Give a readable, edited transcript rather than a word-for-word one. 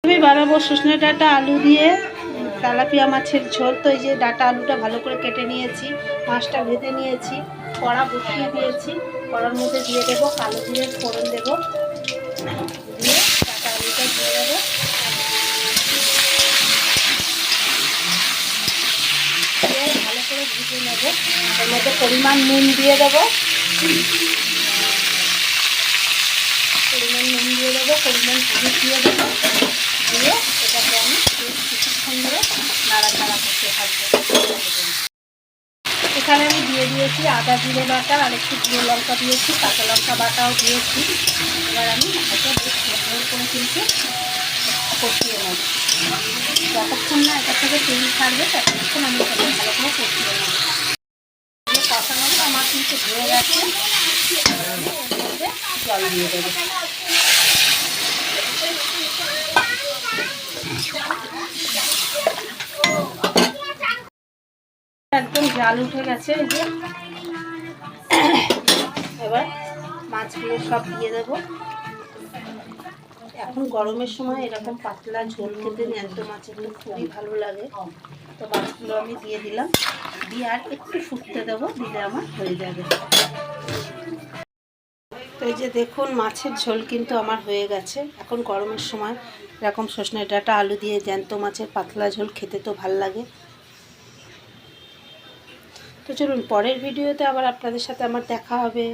আমি বানাবো সজনে ডাঁটা আলু দিয়ে তেলাপিয়া মাছের ঝোল। তো এই যে ডাঁটা আলুটা ভালো করে কেটে নিয়েছি, মাছটা ভেজে নিয়েছি, কড়া বসিয়ে দিয়েছি। কড়ার মধ্যে দিয়ে দেবো কালো জিরের ফোড়ন দেবো, দিয়ে ডাঁটা আলুটা দিয়ে দেবো। দিয়ে ভালো করে ভেজে নেবো। এর মধ্যে পরিমাণ নুন দিয়ে দেবো, পরিমাণ হলুদ দিয়ে দেবো। দিয়ে এটাকে আমি কিছুক্ষণ ধরে নাড়াচাড়া করতে থাকবো। এখানে আমি দিয়ে দিয়েছি আদা জিরে বাটা, আর একটু জিরে লঙ্কা দিয়েছি, কাঁচা লঙ্কা বাটাও দিয়েছি। এবার আমি এটা বেশ সুন্দর করে কিন্তু কষিয়ে নেব। যতক্ষণ না এটা থেকে তেল ছাড়বে ততক্ষণ আমি এটাকে ভালো করে কষিয়ে নেব। কষানোটা আমার কিন্তু হয়ে গেছে। এর মধ্যে জল দিয়ে দেবো। একদম জাল উঠে গেছে। এই যে এবার মাছগুলো সব দিয়ে দেবো। এখন গরমের সময় এরকম পাতলা ঝোল খেতে জ্যান্ত মাছের তো খুবই ভালো লাগে। তো মাছগুলো আমি দিয়ে দিলাম, দিয়ে আর একটু ফুটতে দেবো, দিলে আমার হয়ে যাবে। তো এই যে দেখুন মাছের ঝোল কিন্তু আমার হয়ে গেছে। এখন গরমের সময় এরকম সজনে ডাঁটা আলু দিয়ে জ্যান্ত মাছের পাতলা ঝোল খেতে তো ভাল লাগে। তো চলুন পরের ভিডিওতে আবার আপনাদের সাথে আমার দেখা হবে।